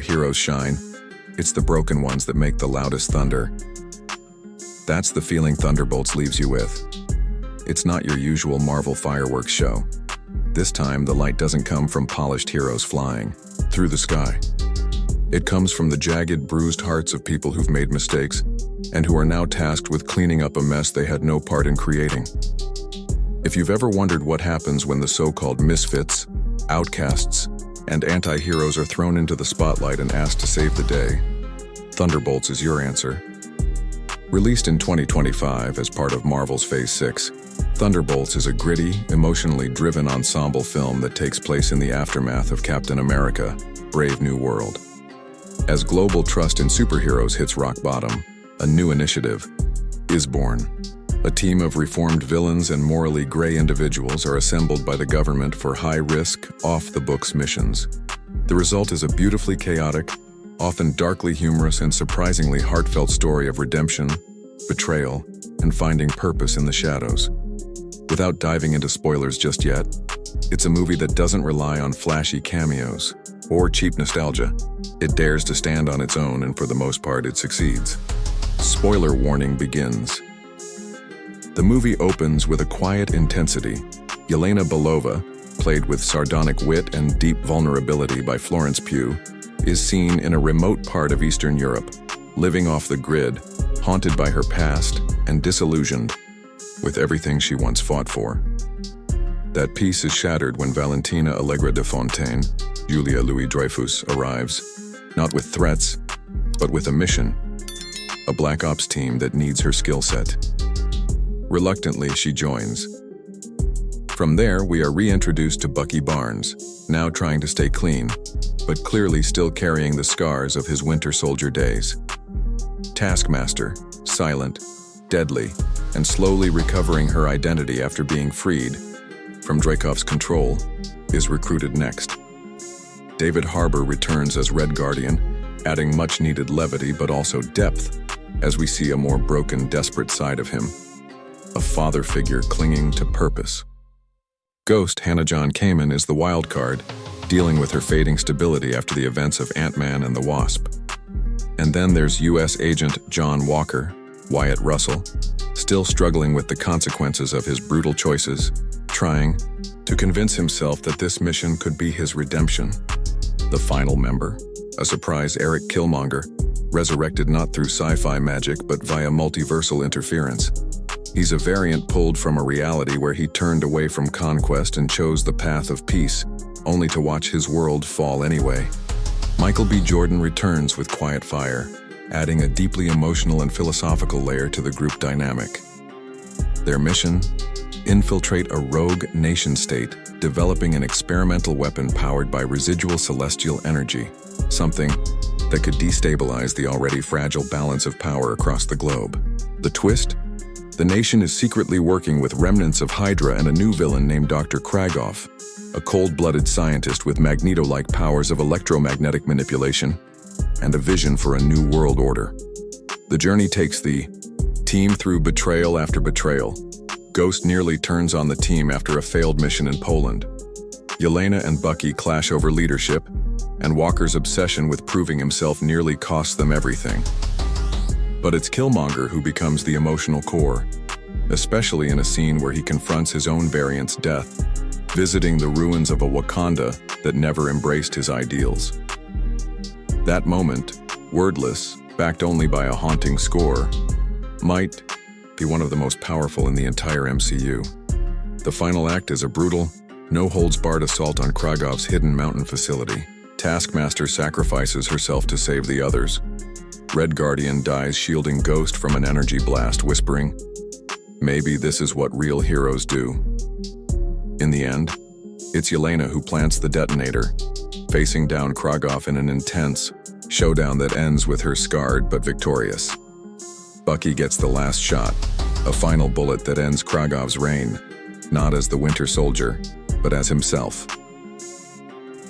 where heroes shine, it's the broken ones that make the loudest thunder. That's the feeling Thunderbolts leaves you with. It's not your usual Marvel fireworks show. This time, the light doesn't come from polished heroes flying through the sky. It comes from the jagged, bruised hearts of people who've made mistakes and who are now tasked with cleaning up a mess they had no part in creating. If you've ever wondered what happens when the so-called misfits, outcasts, and anti-heroes are thrown into the spotlight and asked to save the day, Thunderbolts is your answer. Released in 2025 as part of Marvel's Phase 6, Thunderbolts is a gritty, emotionally driven ensemble film that takes place in the aftermath of Captain America: Brave New World. As global trust in superheroes hits rock bottom, a new initiative is born. A team of reformed villains and morally gray individuals are assembled by the government for high-risk, off-the-books missions. The result is a beautifully chaotic, often darkly humorous and surprisingly heartfelt story of redemption, betrayal, and finding purpose in the shadows. Without diving into spoilers just yet, it's a movie that doesn't rely on flashy cameos or cheap nostalgia. It dares to stand on its own, and for the most part, it succeeds. Spoiler warning begins. The movie opens with a quiet intensity. Yelena Belova, played with sardonic wit and deep vulnerability by Florence Pugh, is seen in a remote part of Eastern Europe, living off the grid, haunted by her past and disillusioned with everything she once fought for. That peace is shattered when Valentina Allegra de Fontaine, Julia Louis-Dreyfus, arrives, not with threats, but with a mission, a Black Ops team that needs her skill set. Reluctantly, she joins. From there, we are reintroduced to Bucky Barnes, now trying to stay clean, but clearly still carrying the scars of his Winter Soldier days. Taskmaster, silent, deadly, and slowly recovering her identity after being freed from Dreykov's control, is recruited next. David Harbour returns as Red Guardian, adding much-needed levity but also depth, as we see a more broken, desperate side of him. A father figure clinging to purpose. Ghost Hannah John Kamen is the wild card, dealing with her fading stability after the events of Ant-Man and the Wasp. And then there's U.S. Agent John Walker, Wyatt Russell, still struggling with the consequences of his brutal choices, trying to convince himself that this mission could be his redemption. The final member, a surprise Eric Killmonger, resurrected not through sci-fi magic but via multiversal interference. He's a variant pulled from a reality where he turned away from conquest and chose the path of peace, only to watch his world fall anyway. Michael B. Jordan returns with Quiet Fire, adding a deeply emotional and philosophical layer to the group dynamic. Their mission? Infiltrate a rogue nation-state, developing an experimental weapon powered by residual celestial energy, something that could destabilize the already fragile balance of power across the globe. The twist? The nation is secretly working with remnants of Hydra and a new villain named Dr. Kragoff, a cold-blooded scientist with Magneto-like powers of electromagnetic manipulation and a vision for a new world order. The journey takes the team through betrayal after betrayal. Ghost nearly turns on the team after a failed mission in Poland. Yelena and Bucky clash over leadership, and Walker's obsession with proving himself nearly costs them everything. But it's Killmonger who becomes the emotional core, especially in a scene where he confronts his own variant's death, visiting the ruins of a Wakanda that never embraced his ideals. That moment, wordless, backed only by a haunting score, might be one of the most powerful in the entire MCU. The final act is a brutal, no-holds-barred assault on Kragov's hidden mountain facility. Taskmaster sacrifices herself to save the others. Red Guardian dies shielding Ghost from an energy blast, whispering, "Maybe this is what real heroes do." In the end, it's Yelena who plants the detonator, facing down Kragov in an intense showdown that ends with her scarred but victorious. Bucky gets the last shot, a final bullet that ends Kragov's reign, not as the Winter Soldier, but as himself.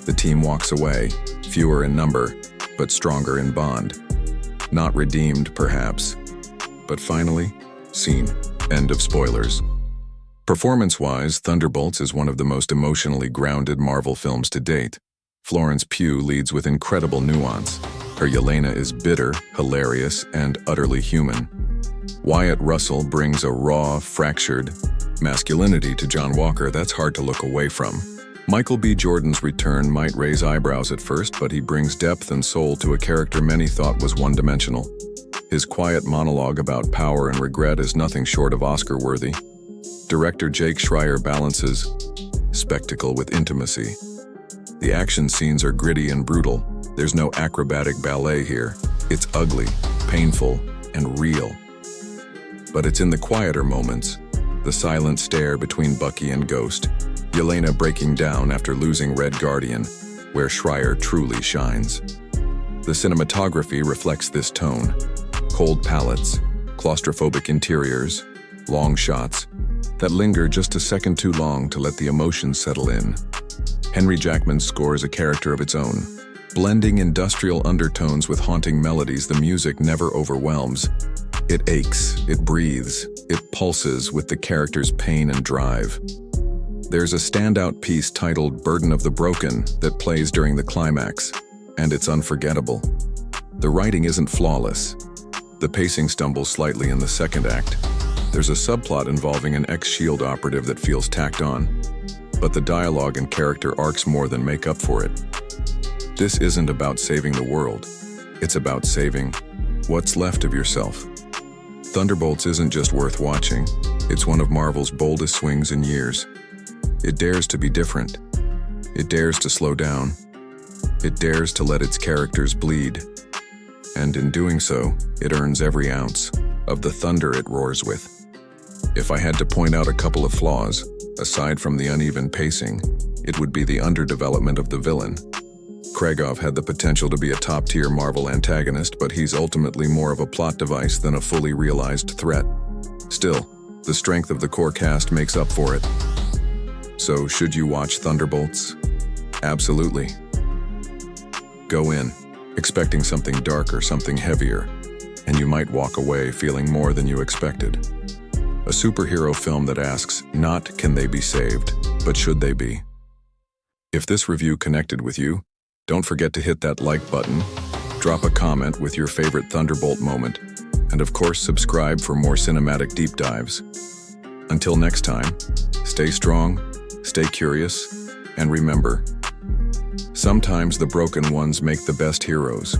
The team walks away, fewer in number, but stronger in bond. Not redeemed, perhaps, but finally seen. End of spoilers. Performance-wise, Thunderbolts is one of the most emotionally grounded Marvel films to date. Florence Pugh leads with incredible nuance. Her Yelena is bitter, hilarious, and utterly human. Wyatt Russell brings a raw, fractured masculinity to John Walker that's hard to look away from. Michael B. Jordan's return might raise eyebrows at first, but he brings depth and soul to a character many thought was one-dimensional. His quiet monologue about power and regret is nothing short of Oscar-worthy. Director Jake Schreier balances spectacle with intimacy. The action scenes are gritty and brutal. There's no acrobatic ballet here. It's ugly, painful, and real. But it's in the quieter moments, the silent stare between Bucky and Ghost, Yelena breaking down after losing Red Guardian, where Schreier truly shines. The cinematography reflects this tone. Cold palettes, claustrophobic interiors, long shots that linger just a second too long to let the emotions settle in. Henry Jackman's score is a character of its own. Blending industrial undertones with haunting melodies, the music never overwhelms. It aches, it breathes, it pulses with the character's pain and drive. There's a standout piece titled Burden of the Broken that plays during the climax, and it's unforgettable. The writing isn't flawless. The pacing stumbles slightly in the second act. There's a subplot involving an ex-SHIELD operative that feels tacked on, but the dialogue and character arcs more than make up for it. This isn't about saving the world. It's about saving what's left of yourself. Thunderbolts isn't just worth watching. It's one of Marvel's boldest swings in years. It dares to be different. It dares to slow down. It dares to let its characters bleed. And in doing so, it earns every ounce of the thunder it roars with. If I had to point out a couple of flaws, aside from the uneven pacing, it would be the underdevelopment of the villain. Kregov had the potential to be a top-tier Marvel antagonist, but he's ultimately more of a plot device than a fully realized threat. Still, the strength of the core cast makes up for it. So, should you watch Thunderbolts? Absolutely. Go in, expecting something darker, something heavier, and you might walk away feeling more than you expected. A superhero film that asks, not can they be saved, but should they be? If this review connected with you, don't forget to hit that like button, drop a comment with your favorite Thunderbolt moment, and of course subscribe for more cinematic deep dives. Until next time, stay strong, stay curious, and remember, sometimes the broken ones make the best heroes.